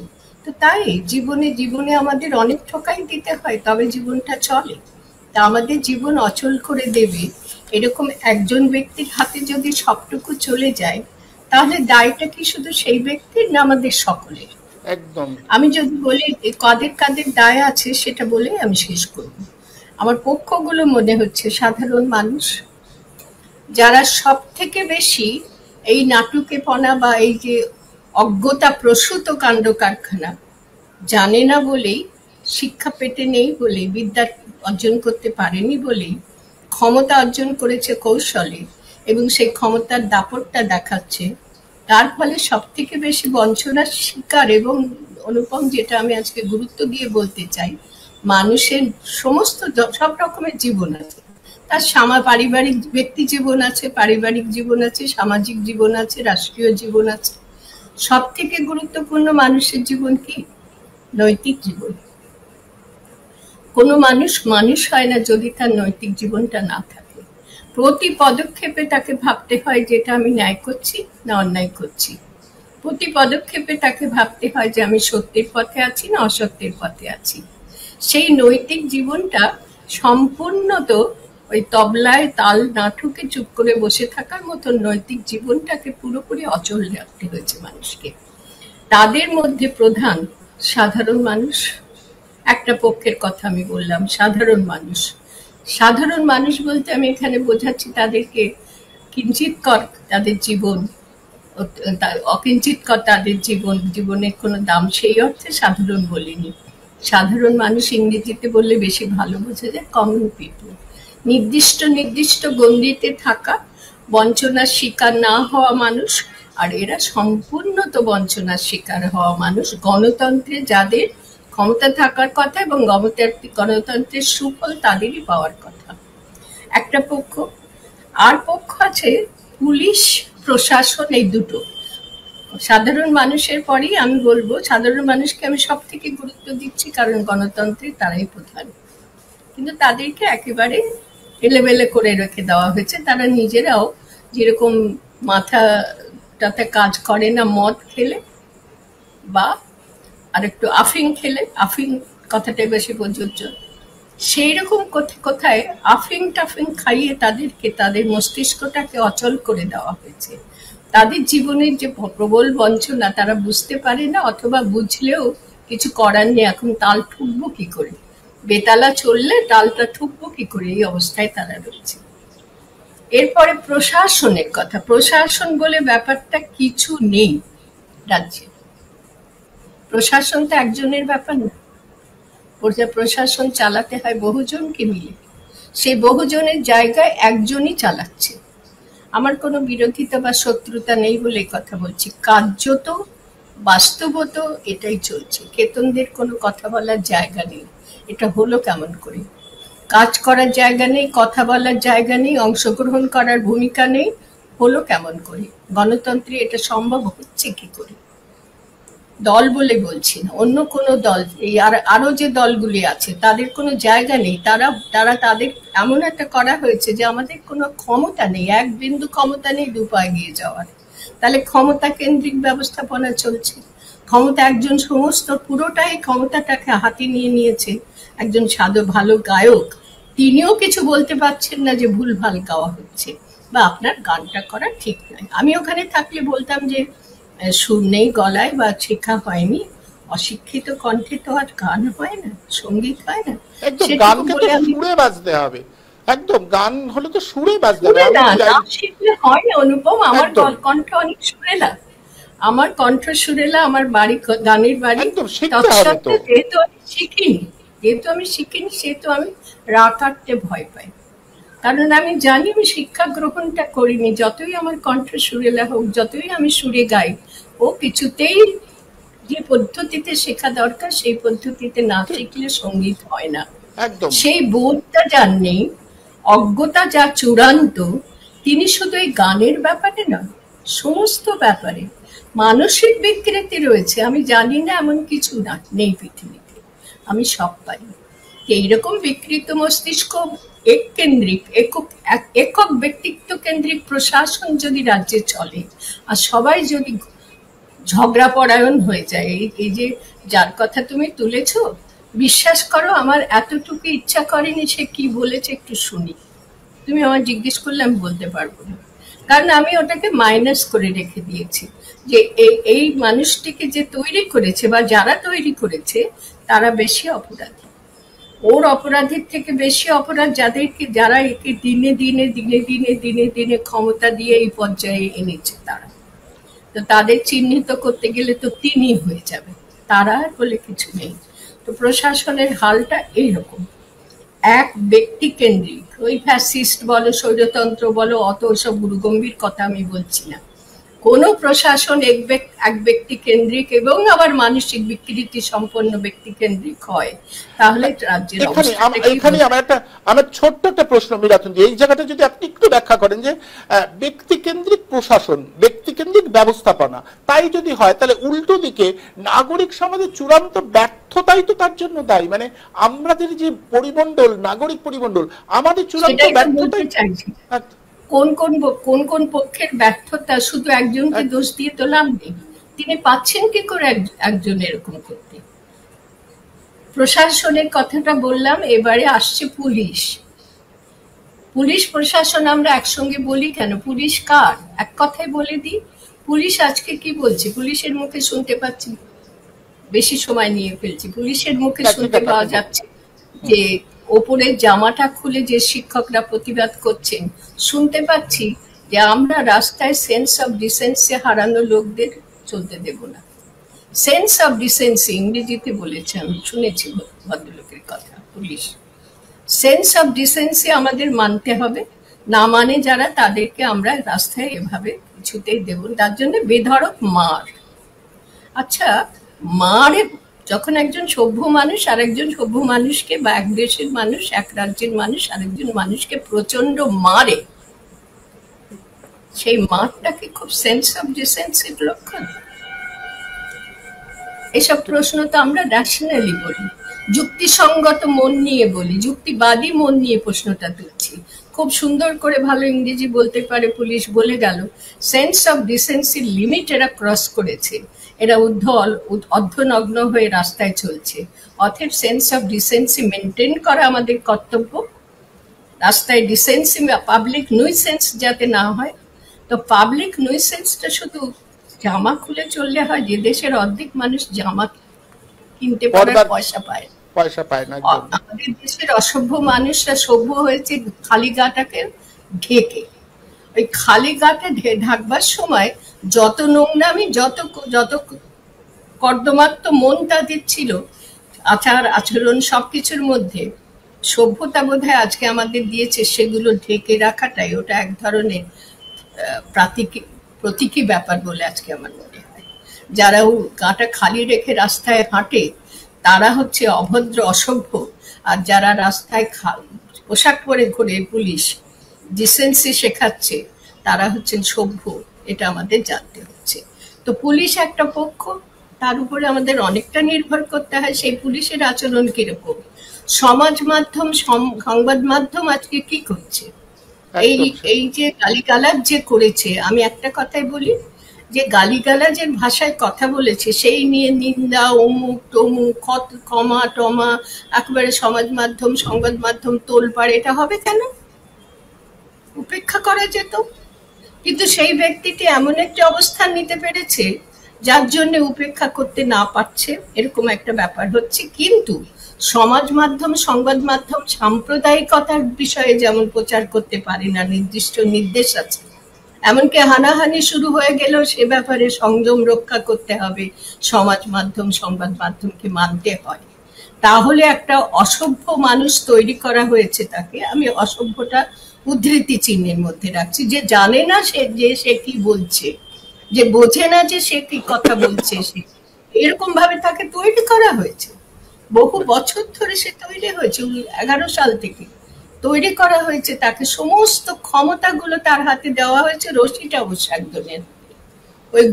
[SPEAKER 3] তো তাই জীবনে আমাদের অনেক ঠোকাই দিতে হয়, তবে জীবনটা চলে। তা আমাদের জীবন অচল করে দেবে এরকম একজন ব্যক্তির হাতে যদি সবটুকু চলে যায়, তাহলে দায়টা কি শুধু সেই ব্যক্তির, না আমাদের সকলের?
[SPEAKER 1] একদম।
[SPEAKER 3] আমি যদি বলি কাদের কাদের দায় আছে, সেটা বলে আমি শেষ করব। আমার পক্ষগুলো মনে হচ্ছে সাধারণ মানুষ, যারা সব থেকে বেশি এই নাটুকেপনা বা এই যে অজ্ঞতা প্রসূত কাণ্ড কারখানা জানে না বলেই, শিক্ষা পেতে নেই বলেই, বিদ্যা অর্জন করতে পারেনি বলেই ক্ষমতা অর্জন করেছে কৌশলে, এবং সেই ক্ষমতার দাপটটা দেখাচ্ছে। তার ফলে সব থেকে বেশি বঞ্চনার শিকার, এবং অনুপম যেটা আমি আজকে গুরুত্ব দিয়ে বলতে চাই, মানুষের সমস্ত সব রকমের জীবন আছে, তার পারিবারিক ব্যক্তি জীবন আছে, পারিবারিক জীবন আছে, সামাজিক জীবন আছে, রাষ্ট্রীয় জীবন আছে। সব থেকে গুরুত্বপূর্ণ মানুষের জীবন কি? নৈতিক জীবন। কোনো মানুষ হয় না যদি তার নৈতিক জীবনটা না থাকে। প্রতি পদক্ষেপে তাকে ভাবতে হয় যে এটা আমি ন্যায় করছি না অন্যায় করছি। প্রতি পদক্ষেপে তাকে ভাবতে হয় যে আমি সত্যের পথে আছি না অসত্যের পথে আছি। সেই নৈতিক জীবনটা সম্পূর্ণ তো ওই তবলায় তাল না ঠুকে চুপ করে বসে থাকার মতো নৈতিক জীবনটাকে পুরোপুরি অচল রাখতে হয়েছে মানুষকে। তাদের মধ্যে প্রধান সাধারণ মানুষ। একটা পক্ষের কথা আমি বললাম, সাধারণ মানুষ। সাধারণ মানুষ বলতে আমি এখানে বোঝাচ্ছি তাদেরকে কিঞ্চিৎকর তাদের জীবন, অকিঞ্চিৎকর তাদের জীবনের কোনো দাম, সেই অর্থে সাধারণ বলিনি। সাধারণ মানুষ ইংরেজিতে বললে বেশি ভালো বোঝা যায়, কমন পিপল। নির্দিষ্ট গণ্ডিতে থাকা, বঞ্চনার শিকার না হওয়া মানুষ, আর এরা সম্পূর্ণ তো বঞ্চনার শিকার হওয়া মানুষ। গণতন্ত্রে যাদের ক্ষমতা থাকার কথা এবং গণতন্ত্রের সুফল তাদেরই পাওয়ার কথা, একটা পক্ষ। আর পক্ষ আছে পুলিশ, প্রশাসন, এই দুটো। সাধারণ মানুষের পরেই আমি বলবো সাধারণ মানুষকে আমি সব থেকে গুরুত্ব দিচ্ছি, কারণ গণতন্ত্রে তারাই প্রধান। কিন্তু তাদেরকে একেবারে এলেবেলে করে রেখে দেওয়া হয়েছে। তারা নিজেরাও যেরকম মাথাটাতে কাজ করে না মদ খেলে বা আর একটু আফিং খেলে, আফিং কথাটাই বেশি প্রযোজ্য, সেই রকম কোথায় আফিং টাফিং খাইয়ে তাদেরকে তাদের মস্তিষ্কটাকে অচল করে দেওয়া হয়েছে। তাদের জীবনের যে প্রবল বঞ্চনা তারা বুঝতে পারে না, অথবা বুঝলেও কিছু করার নেই। এখন তাল ঠুকবো কি করে, বেতালা চললে তালটা ঠুকবো কি করে, এই অবস্থায় তারা রয়েছে। এরপরে প্রশাসনের কথা, প্রশাসন বলে ব্যাপারটা কিছু নেই রাজ্যে। প্রশাসন তো একজনের ব্যাপার না, প্রশাসন চালাতে হয় বহুজনকে মিলে। সেই বহুজনের জায়গায় একজনই চালাচ্ছে। আমার কোনো বিরোধিতা বা শত্রুতা নেই বলে কথা বলছি, কার্যত বাস্তবত এটাই চলছে। কেতনদের কোনো কথা বলার জায়গা নেই। এটা হলো কেমন করে? কাজ করার জায়গা নেই, কথা বলার জায়গা নেই, অংশগ্রহণ করার ভূমিকা নেই, হলো কেমন করে? গণতন্ত্রে এটা সম্ভব হচ্ছে কি করে? দল বলে বলছি না, অন্য কোনো দল, এই আরো যে দলগুলি আছে তাদের কোনো জায়গা নেই। তাদের এমন একটা করা হয়েছে যে আমাদের কোনো ক্ষমতা নেই, এক বিন্দু ক্ষমতা নেই দুপা এগিয়ে যাওয়ার। তাহলে ক্ষমতা কেন্দ্রিক ব্যবস্থাপনা চলছে। ক্ষমতা একজন সমস্ত পুরোটাই ক্ষমতাটাকে হাতে নিয়ে নিয়েছে। একজন সাধু ভালো গায়ক, তিনিও কিছু বলতে পারছেন না যে ভুল ভাল গাওয়া হচ্ছে বা আপনার গানটা করা ঠিক নয়। আমি ওখানে থাকলে বলতাম যে সুর নেই গলায় বা শেখা হয়নি, অশিক্ষিত কণ্ঠে তো আর গান হয় না, সঙ্গীত হয় না।
[SPEAKER 1] একদম গানকে তো সুরে বাজতে হবে, একদম গান হলে তো সুরে বাজতে হবে।
[SPEAKER 3] শিখলে হয় না অনুপম, আমার কণ্ঠ অনেক সুরেলা, আমার কণ্ঠ সুরেলা, আমার বাড়ি গানের বাড়ি। যেহেতু আমি শিখিনি সেহেতু আমি রাগ কাটতে ভয় পাই, কারণ আমি জানি আমি শিক্ষা গ্রহণটা করিনি। যতই আমার কণ্ঠ সুরেলা হোক, যতই আমি সুরে গাই, ও কিছুতেই যে পদ্ধতিতে শেখা দরকার সেই পদ্ধতিতে না শিখলে সঙ্গীত হয় না। সেই বোধটা যার নেই, অজ্ঞতা যা চূড়ান্ত, তিনি শুধু এই গানের ব্যাপারে না, সমস্ত ব্যাপারে মানসিক বিকৃতি রয়েছে। আমি জানি না এমন কিছু না নেই পৃথিবীতে, আমি সব পারি। এইরকম বিকৃত মস্তিষ্ক, এক কেন্দ্রিক একক ব্যক্তিত্ব কেন্দ্রিক প্রশাসন যদি রাজ্যে চলে আর সবাই যদি ঝগড়া পরায়ণ হয়ে যায়, এই যে যার কথা তুমি তুলেছ, বিশ্বাস করো আমার এতটুকু ইচ্ছা করেনি সে কি বলেছে একটু শুনি। তুমি আমার জিজ্ঞেস করলে আমি বলতে পারবো না, কারণ আমি ওটাকে মাইনাস করে রেখে দিয়েছি যে এই মানুষটিকে যে তৈরি করেছে বা যারা তৈরি করেছে তারা বেশি অপরাধী। ওর অপরাধের থেকে বেশি অপরাধ যারা একে দিনে দিনে দিনে দিনে দিনে দিনে ক্ষমতা দিয়ে এই পর্যায়ে এনেছে তারা। তো তাদের চিহ্নিত করতে গেলে তো তিনি হয়ে যাবে, তারা বলে কিছু নেই। তো প্রশাসনের হালটা এইরকম, এক ব্যক্তি কেন্দ্রিক। ওই ফ্যাসিস্ট বলো, স্বৈরতন্ত্র বলো, অত ওসব গুরুগম্ভীর কথা আমি বলছি না। কোন প্রশাসন এক ব্যক্তি কেন্দ্রিক এবং আবার মানসিক বিকৃতি সম্পন্ন ব্যক্তি কেন্দ্রিক হয়, তাহলে রাজ্যের
[SPEAKER 1] এখানে আমার ছোট্ট একটা প্রশ্ন মিরাতুন, এই জায়গাটা যদি আপনি একটু ব্যাখ্যা করেন যে ব্যক্তি কেন্দ্রিক প্রশাসন, ব্যক্তি কেন্দ্রিক ব্যবস্থাপনা, তাই যদি হয় তাহলে উল্টো দিকে নাগরিক সমাজের চূড়ান্ত ব্যর্থতাই তো তার জন্য দায়ী। মানে আমাদের যে পরিমণ্ডল, নাগরিক পরিমণ্ডল, আমাদের চূড়ান্ত ব্যর্থতাই।
[SPEAKER 3] কোন কোন পক্ষের ব্যর্থতা, শুধু একজনকে দোষ দিয়ে তো লাভ নেই। তিনি পাচ্ছেন কি করে একজন এরকম করতে? প্রশাসনের কথাটা বললাম, এবারে আসছে পুলিশ। পুলিশ প্রশাসন আমরা একসঙ্গে বলি কেন? পুলিশ কার? এক কথায় বলে দিই, পুলিশ আজকে কি বলছে পুলিশের মুখে শুনতে পাচ্ছি, বেশি সময় নিয়ে ফেলছি। পুলিশের মুখে শুনতে পাওয়া যাচ্ছে যে ওপরের জামাটা খুলে যে শিক্ষকরা প্রতিবাদ করছেন, শুনতে পাচ্ছি যে আমরা রাস্তায় সেন্স অফ ডিসেন্সি হারানো লোকদের চলতে দেব না। সেন্স অফ ডিসেন্সি ইংরেজিতে বলেছে, আমি শুনেছি ভদ্রলোকের কথা। পুলিশ সেন্স অফ ডিসেন্সি আমাদের মানতে হবে, না মানে যারা তাদেরকে আমরা রাস্তায় এভাবে কিছুতেই দেব। তার জন্য বেধড়ক মার। আচ্ছা, মারে যখন একজন সভ্য মানুষ আর একজন সভ্য মানুষকে, বা এক দেশের মানুষ, এক রাজ্যের মানুষ আরেকজন মানুষকে প্রচন্ড মারে, সেই মারটাকে খুব সেন্স অফ ডিসেন্সির লক্ষণ? এসব প্রশ্ন তো আমরা ন্যাশনালি বলি, যুক্তিসঙ্গত মন নিয়ে বলি, যুক্তিবাদী মন নিয়ে প্রশ্নটা তুলছি। খুব সুন্দর করে ভালো ইংরেজি বলতে পারে, পুলিশ বলে গেল সেন্স অফ ডিসেন্সির লিমিট এরা ক্রস করেছে, এরা অর্ধনগ্ন হয়ে রাস্তায় চলছে। অতএব সেন্স অফ ডিসেন্সি মেনটেন করা আমাদের কর্তব্য, রাস্তায় ডিসেন্সি পাবলিক নুইসেন্স যাতে না হয়। তো পাবলিক নুইসেন্সটা শুধু জামা খুলে চললে হয়? যে দেশের অর্ধেক মানুষ জামা কিনতে পারার পয়সা পায় না। আমাদের দেশের অসভ্য মানুষরা সভ্য হয়েছে খালি গাটাকে ঢেকে। ওই খালি গাটা ঢাকবার সময় যত নোংরামি, যত কর্দমাক্ত মন তাদের ছিল, আচার আচরণ সবকিছুর মধ্যে সভ্যতা বোধহয় আজকে আমাদের দিয়েছে, সেগুলো ঢেকে রাখাটাই ওটা এক ধরনের প্রতীকী ব্যাপার বলে আজকে আমার মনে হয়। যারা গাটা খালি রেখে রাস্তায় হাঁটে তারা হচ্ছে অভদ্র, অসভ্য। আর যারা রাস্তায় পোশাক পরে ঘোরে, পুলিশ ডিসেন্সি শেখাচ্ছে, তারা হচ্ছেন সভ্য। এটা আমাদের জানতে হচ্ছে। তো পুলিশ একটা পক্ষ, তার উপরে আমাদের অনেকটা নির্ভর করতে হয় সেই পুলিশের আচরণ কিরকম। সমাজ মাধ্যম, সংবাদ মাধ্যম আজকে কি করছে, এই যে গালিগালাজ যে করেছে, আমি একটা কথাই বলি, যে গালিগালাজের ভাষায় কথা বলেছে সেই নিয়ে নিন্দা, অমুক তমুক, কমা টমা, একেবারে সমাজ মাধ্যম, সংবাদ মাধ্যম তোলপাড়, এটা হবে কেন? উপেক্ষা করা যেত। কিন্তু সেই ব্যক্তিটি এমন একটা অবস্থান নিতে পেরেছে যার জন্য উপেক্ষা করতে না পারছে, এরকম একটা ব্যাপার হচ্ছে। কিন্তু সমাজ মাধ্যম, সংবাদ মাধ্যম সাম্প্রদায়িকতার বিষয়ে যেমন প্রচার করতে পারে না, নির্দিষ্ট নির্দেশ আছে, এমনকি হানাহানি শুরু হয়ে গেলেও সে ব্যাপারে সংযম রক্ষা করতে হবে, সমাজ মাধ্যম, সংবাদ মাধ্যমকে মানতে হয়। তাহলে একটা অসভ্য মানুষ তৈরি করা হয়েছে, তাকে আমি অসভ্যটা উদ্ধৃতি চিহ্নের মধ্যে রাখছি, যে জানে না সে কি বলছে, যে বোঝে না যে সে কি কথা বলছে, সে এরকম ভাবে তাকে তৈরি করা হয়েছে। বহু বছর ধরে সে তৈরি হয়েছে, 11 সাল থেকে তৈরি করা হয়েছে তাকে। সমস্ত ক্ষমতাগুলো তার হাতে দেওয়া হয়েছে। রশিটা অবশ্য একজনের, ওই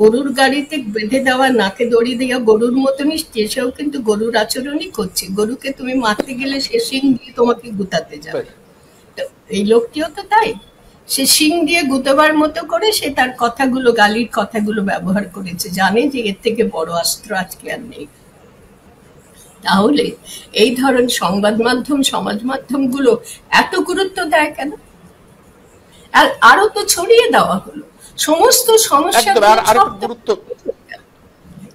[SPEAKER 3] গরুর গাড়িতে বেঁধে দেওয়া, নাকে দড়ি দেওয়া গরুর মতনই, সেও কিন্তু গরুর আচরণই করছে। গরুকে তুমি মারতে গেলে সে শিং দিয়ে তোমাকে গুতাতে যাবে। তো এই লোকটিও তো তাই, সে শিং দিয়ে গুতবার মতো করে সে তার কথাগুলো, গালির কথাগুলো ব্যবহার করেছে, জানে যে এর থেকে বড় অস্ত্র আজকে আর নেই। তাহলে এই ধরন সংবাদ মাধ্যম, সমাজ মাধ্যমগুলো এত গুরুত্ব দেয় কেন? আরো তো ছড়িয়ে দেওয়া হলো সমস্ত সমস্যা,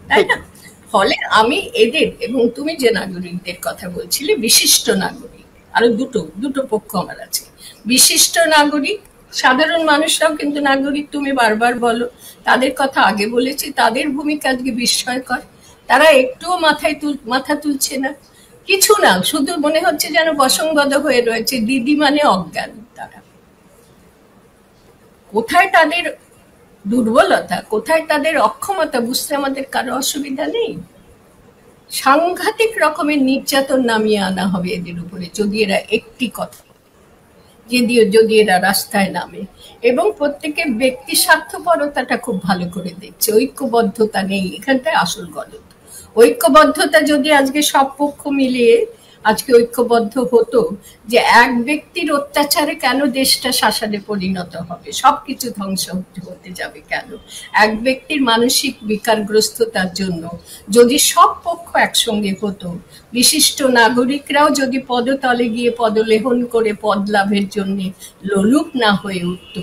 [SPEAKER 3] তাই না? ফলে আমি এদের, এবং তুমি যে নাগরিকদের কথা বলছিলে, বিশিষ্ট নাগরিক, আরো দুটো পক্ষ আমার আছে। বিশিষ্ট নাগরিক, সাধারণ মানুষরাও কিন্তু নাগরিক, তুমি বারবার বলো, তাদের কথা আগে বলেছি, তাদের ভূমিকা আজকে বিস্ময়কর। তারা একটুও মাথা তুলছে না, কিছু না, শুধু মনে হচ্ছে যেন বসংবদ্ধ হয়ে রয়েছে। দিদি মানে অজ্ঞান। তারা কোথায় তাদের দুর্বলতা, কোথায় তাদের অক্ষমতা বুঝতে আমাদের কারো অসুবিধা নেই। সাংঘাতিক রকমের নির্যাতন নামিয়ে আনা হবে এদের উপরে যদি এরা একটি কথা, যদি এরা রাস্তায় নামে। এবং প্রত্যেকের ব্যক্তি স্বার্থপরতাটা খুব ভালো করে দেখছে, ঐক্যবদ্ধতা নেই, এখানটায় আসল গলত। ঐক্যবদ্ধতা যদি আজকে সব পক্ষ মিলিয়ে আজকে ঐক্যবদ্ধ হতো, যে এক ব্যক্তির অত্যাচারে কেন দেশটা শাসনে পরিণত হবে, সবকিছু ধ্বংস হতে যাবে কেন, এক ব্যক্তির মানসিক বিকারগ্রস্ততার জন্য যদি সব পক্ষ একসঙ্গে হতো, বিশিষ্ট নাগরিকরাও যদি পদতলে গিয়ে পদলেহন করে পদ লাভের জন্য লোলুপ না হয়ে উঠত,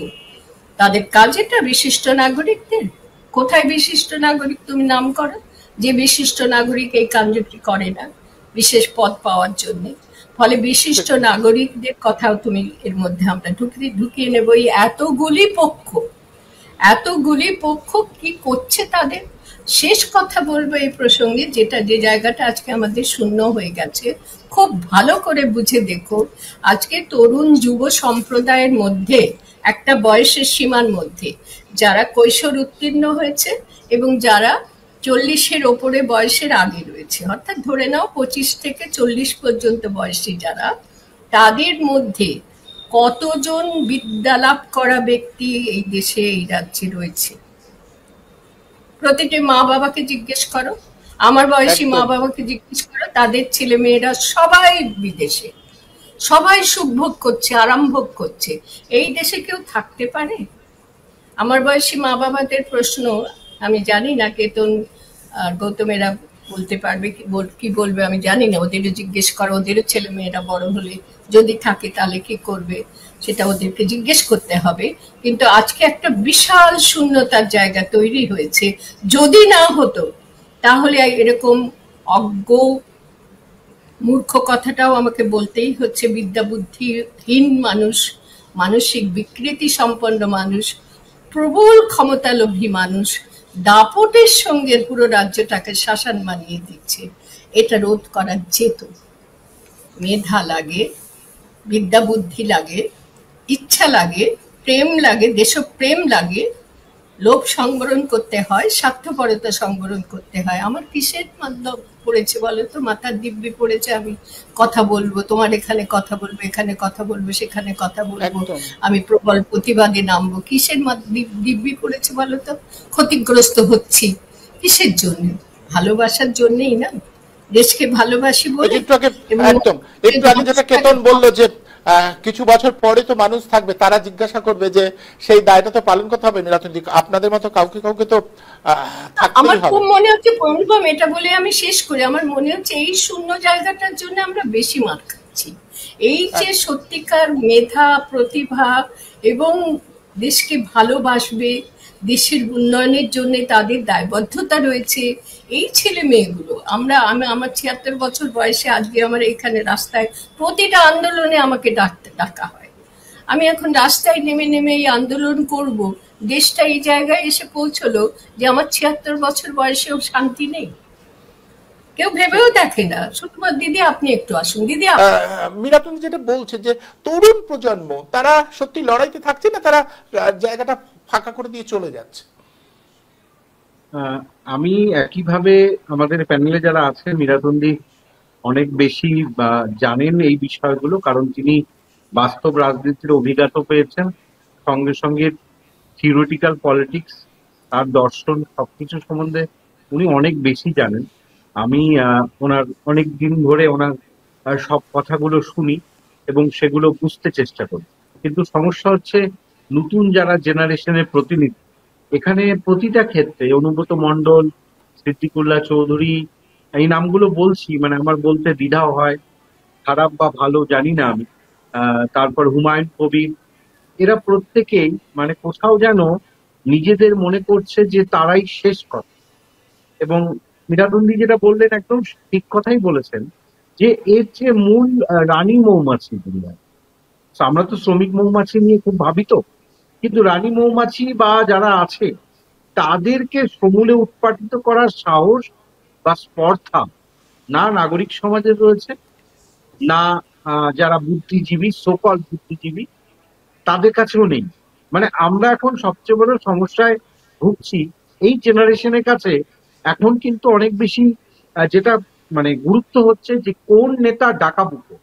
[SPEAKER 3] তাদের কাজ এটা। বিশিষ্ট নাগরিকদের কোথায় বিশিষ্ট নাগরিক তুমি নাম করো, যে বিশিষ্ট নাগরিক এই কাজটি করে না বিশেষ পদ পাওয়ার জন্য। ফলে বিশিষ্ট নাগরিকদের কথাও তুমি এর মধ্যে আমরা ঢুকিয়ে নেব। এই এতগুলি পক্ষ কি করছে তাদের। শেষ কথা বলবো এই প্রসঙ্গে, যে জায়গাটা আজকে আমাদের শূন্য হয়ে গেছে, খুব ভালো করে বুঝে দেখো, আজকে তরুণ যুব সম্প্রদায়ের মধ্যে একটা বয়সের সীমার মধ্যে যারা কৈশোর উত্তীর্ণ হয়েছে এবং যারা 40-এর ওপরে বয়সের আগে রয়েছে, অর্থাৎ ধরে নাও 25 থেকে 40 পর্যন্ত বয়সী যারা, তাদের মধ্যে কতজন বিদ্যালাভ করা ব্যক্তি এই দেশে, এই রাজ্যে রয়েছে? প্রতিটি মা বাবাকে জিজ্ঞেস করো, আমার বয়সী মা বাবাকে জিজ্ঞেস করো, তাদের ছেলে মেয়েরা সবাই বিদেশে, সবাই সুখ ভোগ করছে, আরাম ভোগ করছে। এই দেশে কেউ থাকতে পারে? আমার বয়সী মা বাবাদের প্রশ্ন, আমি জানি না কেতন আর গৌতমেরা বলতে পারবে কি বলবে আমি জানি না, ওদেরও জিজ্ঞেস করো, ওদেরও ছেলে মেয়েরা বড় হলে যদি থাকে তাহলে কি করবে সেটা ওদেরকে জিজ্ঞেস করতে হবে। কিন্তু আজকে একটা বিশাল শূন্যতার জায়গা তৈরি হয়েছে। যদি না হতো তাহলে এরকম অজ্ঞ মূর্খ কথাটাও আমাকে বলতেই হচ্ছে, বিদ্যা বুদ্ধিহীন মানুষ, মানসিক বিকৃতি সম্পন্ন মানুষ, প্রবল ক্ষমতালোভী মানুষ দাপটের সঙ্গে পুরো রাজ্যটাকে শাসন বানিয়ে দিচ্ছে। এটা রোধ করা যেত। মেধা লাগে, বিদ্যা বুদ্ধি লাগে, ইচ্ছা লাগে, প্রেম লাগে, দেশপ্রেম লাগে, লোভ সংবরণ করতে হয়, স্বার্থপরতা সংবরণ করতে হয়। আমার কিসের মাধ্যম পড়েছে বলো তো? মাথার দিব্যি পড়েছে আমি কথা বলবো, তোমার এখানে কথা বলবো, এখানে কথা বলবো, সেখানে কথা বলবো, আমি প্রবল প্রতিবাদে নামবো। কিসের দিব্যি পড়েছে বলো তো? ক্ষতিগ্রস্ত হচ্ছি কিসের জন্য? ভালোবাসার জন্যই না, দেশকে ভালোবাসি বলে।
[SPEAKER 1] একদম একটু আগে যেটা কেতন বললো যে কিছু বছর পরে তো মানুষ থাকবে, তারা জিজ্ঞাসা করবে যে সেই দায়টা তো পালন করতে হবে। আপনাদের মতো কাউকে কাউকে তো
[SPEAKER 3] আমার খুব মনে হচ্ছে অনুপম, এটা বলে আমি শেষ করি, আমার মনে হচ্ছে এই শূন্য জায়গাটার জন্য আমরা বেশি মার খাচ্ছি। এই যে সত্যিকার মেধা, প্রতিভা এবং দেশকে ভালোবাসবে, দেশের উন্নয়নের জন্য তাদের দায়বদ্ধতা রয়েছে, এই ছেলে মেয়েগুলো আমি আমার ৭৬ বছর বয়সে আজকে আমার এখানে রাস্তায় প্রতিটা আন্দোলনে আমাকে ডাকা হয়। আমি এখন রাস্তায় নেমে নেমে এই আন্দোলন করব, দেশটা এই জায়গায় এসে পৌঁছলো যে আমার ৭৬ বছর বয়সেও শান্তি নেই। কেউ ভেবেও দেখে না। শুধুমাত্র দিদি আপনি একটু আসুন। দিদি
[SPEAKER 1] মীরাতুন যেটা বলছে যে তরুণ প্রজন্ম তারা সত্যি লড়াইতে থাকছে না, তারা জায়গাটা ফাঁকা করে দিয়ে চলে যাচ্ছে।
[SPEAKER 4] আমি একইভাবে আমাদের প্যানেলে যারা আছেন, মীরাতুন্দি অনেক বেশি জানেন এই বিষয়গুলো, কারণ তিনি বাস্তব রাজনীতির অভিজ্ঞতা পেয়েছেন, সঙ্গে সঙ্গে থিওরিটিক্যাল পলিটিক্স আর দর্শন সবকিছু সম্বন্ধে উনি অনেক বেশি জানেন। আমি ওনার অনেক দিন ধরে ওনার সব কথাগুলো শুনি এবং সেগুলো বুঝতে চেষ্টা করি। কিন্তু সমস্যা হচ্ছে নতুন যারা জেনারেশনের প্রতিনিধি, এখানে প্রতিটা ক্ষেত্রে অনুব্রত মণ্ডল, সিদ্দিকুল্লাহ চৌধুরী, এই নামগুলো বলছি মানে আমার বলতে দ্বিধাও হয়, খারাপ বা ভালো জানি না আমি, তারপর হুমায়ুন কবির, এরা প্রত্যেকেই মানে কোথাও যেন নিজেদের মনে করছে যে তারাই শেষ কথা। এবং মীরাতুন্দি যেটা বললেন একদম ঠিক কথাই বলেছেন যে এর যে মূল রানী মৌমাছি দুনিয়ায়, আমরা তো শ্রমিক মৌমাছি নিয়ে খুব ভাবিত, কিন্তু রানী মৌমাছি বা যারা আছে তাদেরকে সমূলে উৎপাটিত করার সাহস বা স্পর্ধা না নাগরিক সমাজের রয়েছে, না যারা বুদ্ধিজীবী, সোকল বুদ্ধিজীবী তাদের কাছেও নেই। মানে আমরা এখন সবচেয়ে বড় সমস্যায় ভুগছি। এই জেনারেশনের কাছে এখন কিন্তু অনেক বেশি যেটা মানে গুরুত্ব হচ্ছে যে কোন নেতা ডাকাবুকো,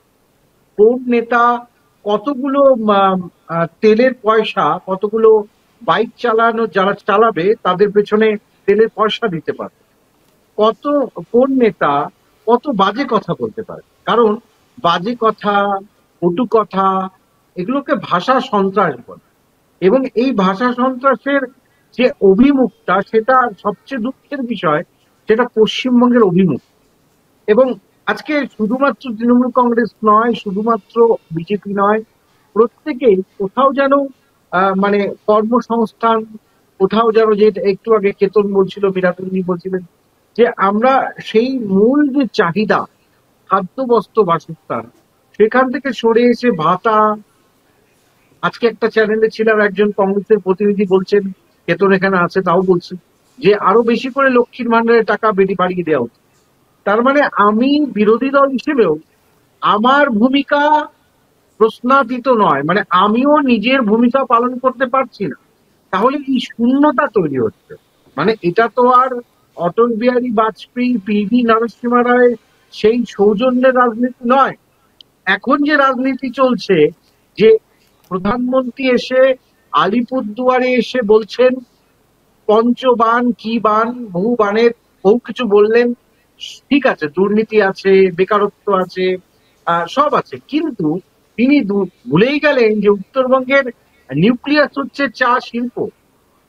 [SPEAKER 4] কোন নেতা কতগুলো তেলের পয়সা, কতগুলো বাইক চালানো যারা চালাবে তাদের পেছনে তেলের পয়সা দিতে পারে, কোন নেতা কত বাজে কথা বলতে পারে। কারণ বাজে কথা, কটু কথা, এগুলোকে ভাষা সন্ত্রাস বলে। এবং এই ভাষা সন্ত্রাসের যে অভিমুখটা, সেটা সবচেয়ে দুঃখের বিষয়, সেটা পশ্চিমবঙ্গের অভিমুখ। এবং আজকে শুধুমাত্র তৃণমূল কংগ্রেস নয়, শুধুমাত্র বিজেপি নয়, প্রত্যেকেই কোথাও যেন মানে কর্মসংস্থান, কোথাও যেন, যে একটু আগে কেতন বলছিল, মীরাতুন্দি বলছিলেন যে আমরা সেই মূল যে চাহিদা খাদ্য বস্ত্র বাসস্থান, সেখান থেকে সরে এসে ভাতা। আজকে একটা চ্যানেলে ছিলাম, একজন কংগ্রেসের প্রতিনিধি বলছেন, কেতন এখানে আছে তাও বলছে যে আরো বেশি করে লক্ষ্মীর ভান্ডারের টাকা বাড়িয়ে দেওয়া উচিত। তার মানে আমি বিরোধী দল হিসেবেও আমার ভূমিকা প্রশ্নাতীত নয়, মানে আমিও নিজের ভূমিকা পালন করতে পারছি না। তাহলে এই শূন্যতা তৈরি হচ্ছে। মানে এটা তো আর অটল বিহারী বাজপেয়ী, পিভি নরসিংহ রায় সেই সৌজন্যের রাজনীতি নয়। এখন যে রাজনীতি চলছে, যে প্রধানমন্ত্রী এসে আলিপুরদুয়ারে এসে বলছেন পঞ্চবান কি বান, বহু বানের বহু কিছু বললেন, ঠিক আছে, দুর্নীতি আছে, বেকারত্ব আছে, সব আছে, কিন্তু তিনি ভুলেই গেলেন যে উত্তরবঙ্গের নিউক্লিয়াস হচ্ছে চা শিল্প,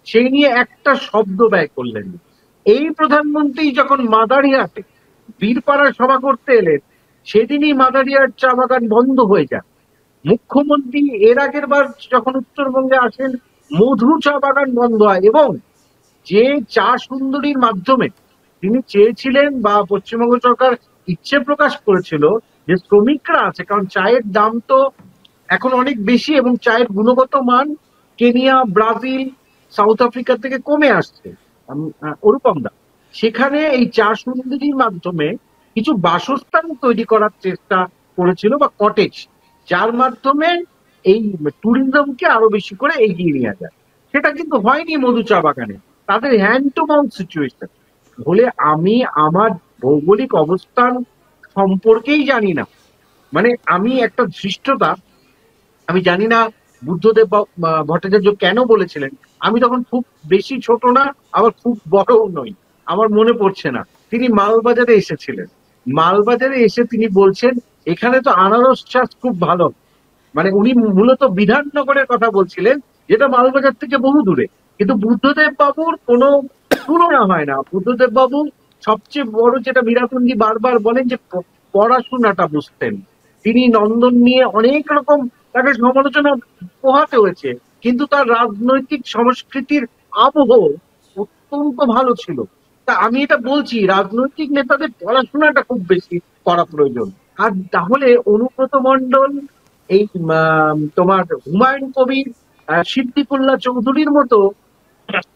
[SPEAKER 4] সেই নিয়ে একটা শব্দ ব্যয় করলেন না। এই প্রধানমন্ত্রী যখন মাদারিহাটে বীরপাড়ার সভা করতে এলেন, সেদিনই মাদারিহাট চা বাগান বন্ধ হয়ে যায়। মুখ্যমন্ত্রী এর আগের বার যখন উত্তরবঙ্গে আসেন, মধু চা বাগান বন্ধ হয়, এবং যে চা সুন্দরীর মাধ্যমে তিনি চেয়েছিলেন বা পশ্চিমবঙ্গ সরকার ইচ্ছে প্রকাশ করেছিল যে শ্রমিকরা আছে, কারণ চায়ের দাম তো এখন অনেক বেশি এবং চায়ের গুণগত মান কেনিয়া, ব্রাজিল, সাউথ আফ্রিকা থেকে কমে আসছে, অনুপম দা, সেখানে এই চা সুন্দরীর মাধ্যমে কিছু বাসস্থান তৈরি করার চেষ্টা করেছিল বা কটেজ, যার মাধ্যমে এই ট্যুরিজমকে আরো বেশি করে এগিয়ে নিয়ে যায়। সেটা কিন্তু হয়নি মধু চা বাগানে, তাদের হ্যান্ড টু মাউথ সিচুয়েশন বলে। আমি আমার ভৌগোলিক অবস্থান সম্পর্কেই জানি না, মানে আমি একটা ধৃষ্টতা, আমি জানি না বুদ্ধদেব ভট্টাচার্য কেন বলেছিলেন। আমি তখন খুব বেশি ছোট না, আবার খুব বড়ও নই, আমার মনে পড়ছে না। তিনি মালবাজারে এসেছিলেন, মালবাজারে এসে তিনি বলছেন এখানে তো আনারস চাষ খুব ভালো, মানে উনি মূলত বিধাননগরের কথা বলছিলেন, যেটা মালবাজার থেকে বহু দূরে। কিন্তু বুদ্ধদেব বাবুর কোনো তুলনা হয় না। বুদ্ধদেব বাবু সবচেয়ে বড় যেটা মীরাটন্ডী বারবার বলেন যে পড়াশোনাটা বুঝতেন। তিনি নন্দন নিয়ে অনেক রকম তাকে সমালোচনা পোহাতে হয়েছে, কিন্তু তার রাজনৈতিক সংস্কৃতির আবহ অত্যন্ত ভালো ছিল। তা আমি এটা বলছি, রাজনৈতিক নেতাদের পড়াশোনাটা খুব বেশি করা প্রয়োজন। আর তাহলে অনুব্রত মণ্ডল, এই তোমার হুমায়ুন কবির, সিদ্দিকুল্লাহ চৌধুরীর মতো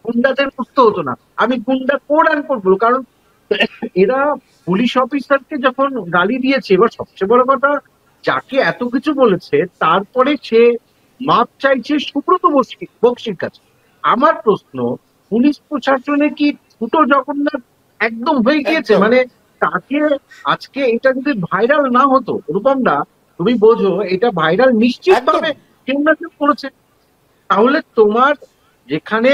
[SPEAKER 4] গুন্ডাদের মুক্ত হতো না। আমি গুন্ডা কোড আনকোড বলবো, কারণ এরা পুলিশ অফিসারকে যখন গালি দিয়েছে, এবার সবচেয়ে বড় কথা, যাকে এত কিছু বলেছে তারপরে সে মাপ চাইছে সুব্রত বক্সির কাছে। আমার প্রশ্ন, পুলিশ প্রশাসনে কি ছোট জগন্নাথ একদম হয়ে গিয়েছে? মানে তাকে আজকে এটা যদি ভাইরাল না হতো, রূপম দা তুমি বোঝো, এটা ভাইরাল নিশ্চিত ভাবে কেউ না কেউ করেছে। তাহলে তোমার যেখানে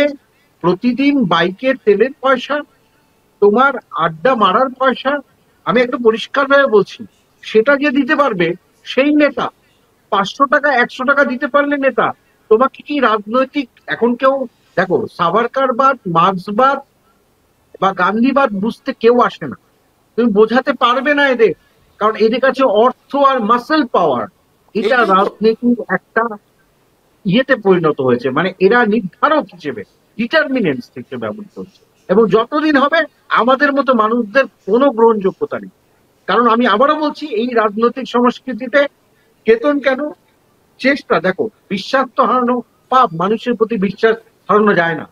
[SPEAKER 4] প্রতিদিন বাইকের তেলের পয়সা, তোমার আড্ডা মারার পয়সা, আমি একটু পরিষ্কার ভাবে বলছি, সেটা যে দিতে পারবে সেই নেতা, 500 টাকা 100 টাকা দিতে পারলে নেতা। তোমাকে কি রাজনৈতিক এখন কেউ, দেখো সাভারকারবাদ, মার্ক্সবাদ বা গান্ধীবাদ বুঝতে কেউ আসে না, তুমি বোঝাতে পারবে না এদের, কারণ এদের কাছে অর্থ আর মাসেল পাওয়ার, এটা রাজনীতির একটা ইয়েতে পরিণত হয়েছে, মানে এরা নির্ধারক হিসেবে, ডিটারমিনেন্টস হিসেবে ব্যবহৃত হচ্ছে। এবং যতদিন হবে আমাদের মতো মানুষদের কোনো গ্রহণযোগ্যতা নেই। কারণ আমি আবারও বলছি, এই রাজনৈতিক সংস্কৃতিতে কেতন কেন, চেষ্টা, দেখো বিশ্বাস তো হারানো পাপ, মানুষের প্রতি বিশ্বাস হারানো যায় না,